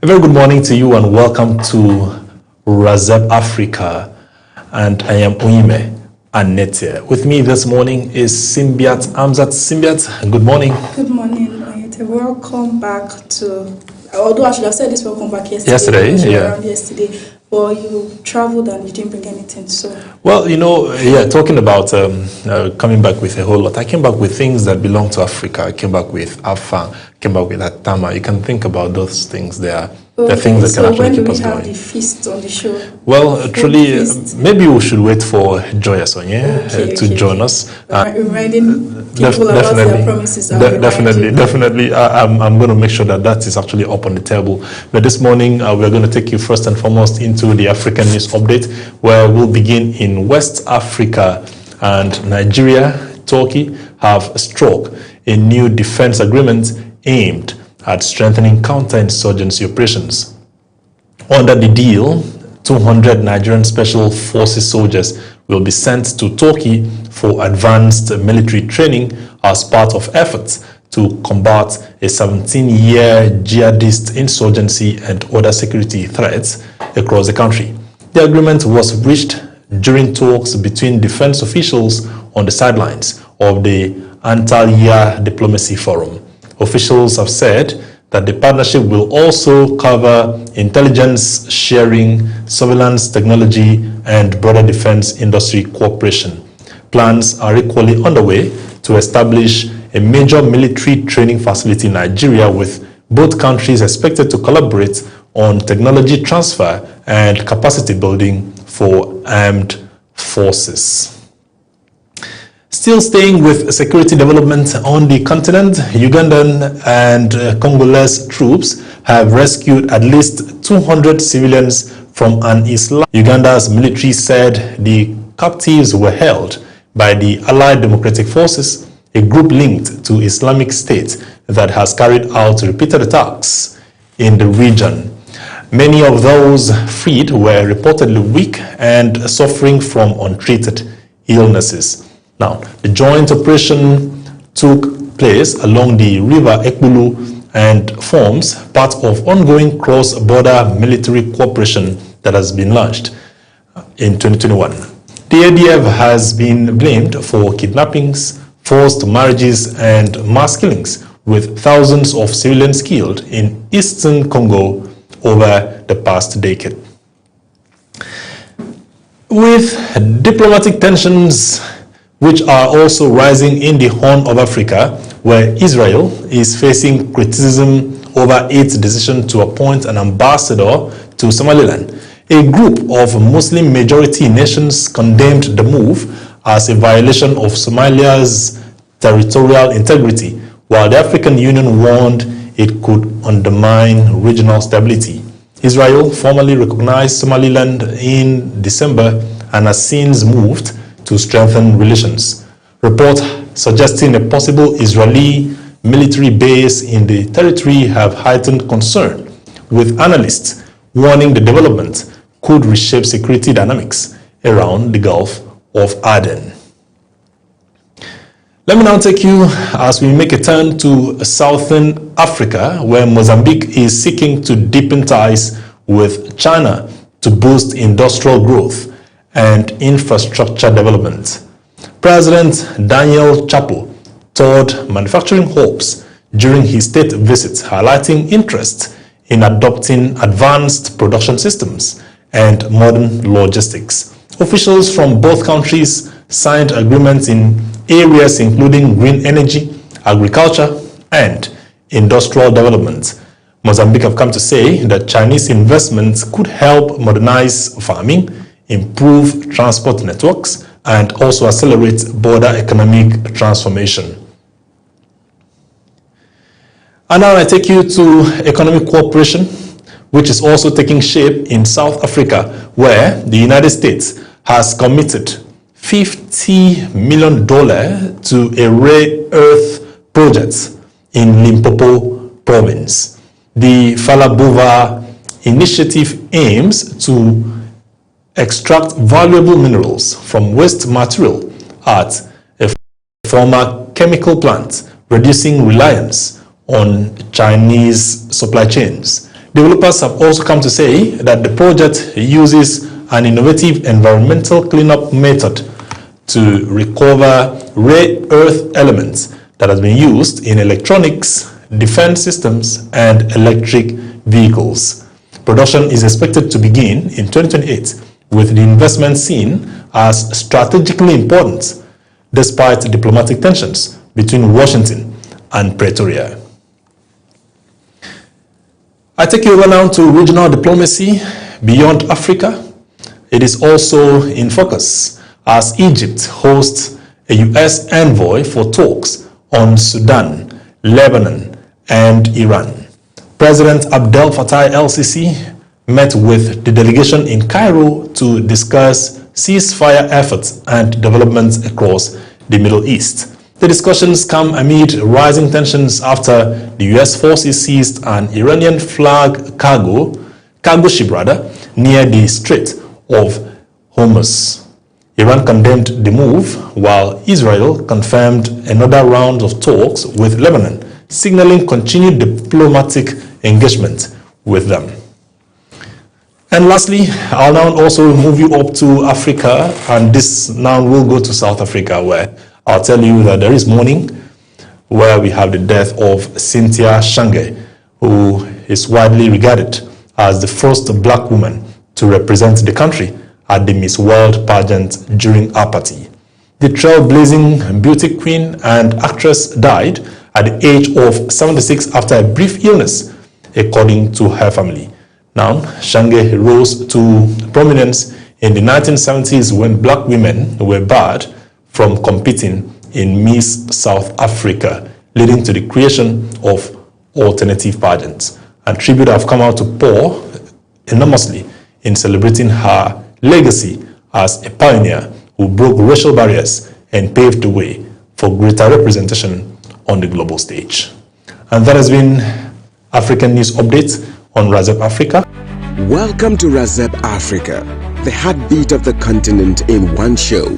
A very good morning to you and welcome to Razep Africa. And I am Onyime Anete. With me this morning is Simbiat Amzat. Simbiat, good morning. Good morning, Onyete. Welcome back to, although I should have said this welcome back yesterday. Yesterday. But you traveled and you didn't bring anything, so. Well, talking about coming back with a whole lot. I came back with things that belong to Africa. I came back with Afang, came back with Atama. You can think about those things there. The things that can actually keep us going. So when do we have the feast on the show? Well, truly, maybe we should wait for Joyous to join us. Reminding people about their promises. Definitely. I'm going to make sure that is actually up on the table. But this morning, we're going to take you first and foremost into the African News Update, where we'll begin in West Africa. And Nigeria, Turkey have struck a new defense agreement aimed at strengthening counterinsurgency operations. Under the deal, 200 Nigerian Special Forces soldiers will be sent to Turkey for advanced military training as part of efforts to combat a 17-year jihadist insurgency and other security threats across the country. The agreement was reached during talks between defense officials on the sidelines of the Antalya Diplomacy Forum. Officials have said that the partnership will also cover intelligence sharing, surveillance technology, and broader defense industry cooperation. Plans are equally underway to establish a major military training facility in Nigeria, with both countries expected to collaborate on technology transfer and capacity building for armed forces. Still staying with security development on the continent, Ugandan and Congolese troops have rescued at least 200 civilians from an Islam. Uganda's military said the captives were held by the Allied Democratic Forces, a group linked to Islamic State that has carried out repeated attacks in the region. Many of those freed were reportedly weak and suffering from untreated illnesses. Now, the joint operation took place along the river Ekbulu and forms part of ongoing cross-border military cooperation that has been launched in 2021. The ADF has been blamed for kidnappings, forced marriages, and mass killings, with thousands of civilians killed in eastern Congo over the past decade. With diplomatic tensions which are also rising in the Horn of Africa, where Israel is facing criticism over its decision to appoint an ambassador to Somaliland. A group of Muslim-majority nations condemned the move as a violation of Somalia's territorial integrity, while the African Union warned it could undermine regional stability. Israel formally recognized Somaliland in December and has since moved to strengthen relations. Reports suggesting a possible Israeli military base in the territory have heightened concern, with analysts warning the development could reshape security dynamics around the Gulf of Aden. Let me now take you as we make a turn to Southern Africa, where Mozambique is seeking to deepen ties with China to boost industrial growth and infrastructure development. President Daniel Chapo toured manufacturing hubs during his state visit, highlighting interest in adopting advanced production systems and modern logistics. Officials from both countries signed agreements in areas including green energy, agriculture, and industrial development. Mozambique have come to say that Chinese investments could help modernize farming, improve transport networks, and also accelerate border economic transformation. And now I take you to economic cooperation, which is also taking shape in South Africa, where the United States has committed $50 million to a rare earth project in Limpopo province. The Falabuva initiative aims to extract valuable minerals from waste material at a former chemical plant, reducing reliance on Chinese supply chains. Developers have also come to say that the project uses an innovative environmental cleanup method to recover rare earth elements that has been used in electronics, defense systems, and electric vehicles. Production is expected to begin in 2028, with the investment seen as strategically important despite diplomatic tensions between Washington and Pretoria. I take you over now to regional diplomacy beyond Africa. It is also in focus as Egypt hosts a U.S. envoy for talks on Sudan, Lebanon, and Iran. President Abdel Fattah el-Sisi met with the delegation in Cairo to discuss ceasefire efforts and developments across the Middle East. The discussions come amid rising tensions after the U.S. forces seized an Iranian flag cargo ship near the Strait of Hormuz. Iran condemned the move, while Israel confirmed another round of talks with Lebanon, signaling continued diplomatic engagement with them. And lastly, I'll now also move you up to Africa, and this now will go to South Africa, where I'll tell you that there is mourning, where we have the death of Cynthia Shange, who is widely regarded as the first black woman to represent the country at the Miss World pageant during apartheid. The trailblazing beauty queen and actress died at the age of 76 after a brief illness, according to her family. Now, Shange rose to prominence in the 1970s when black women were barred from competing in Miss South Africa, leading to the creation of alternative pageants. And tribute have come out to pour enormously in celebrating her legacy as a pioneer who broke racial barriers and paved the way for greater representation on the global stage. And that has been African News Update on Razep Africa. Welcome to Razep Africa, the heartbeat of the continent in one show.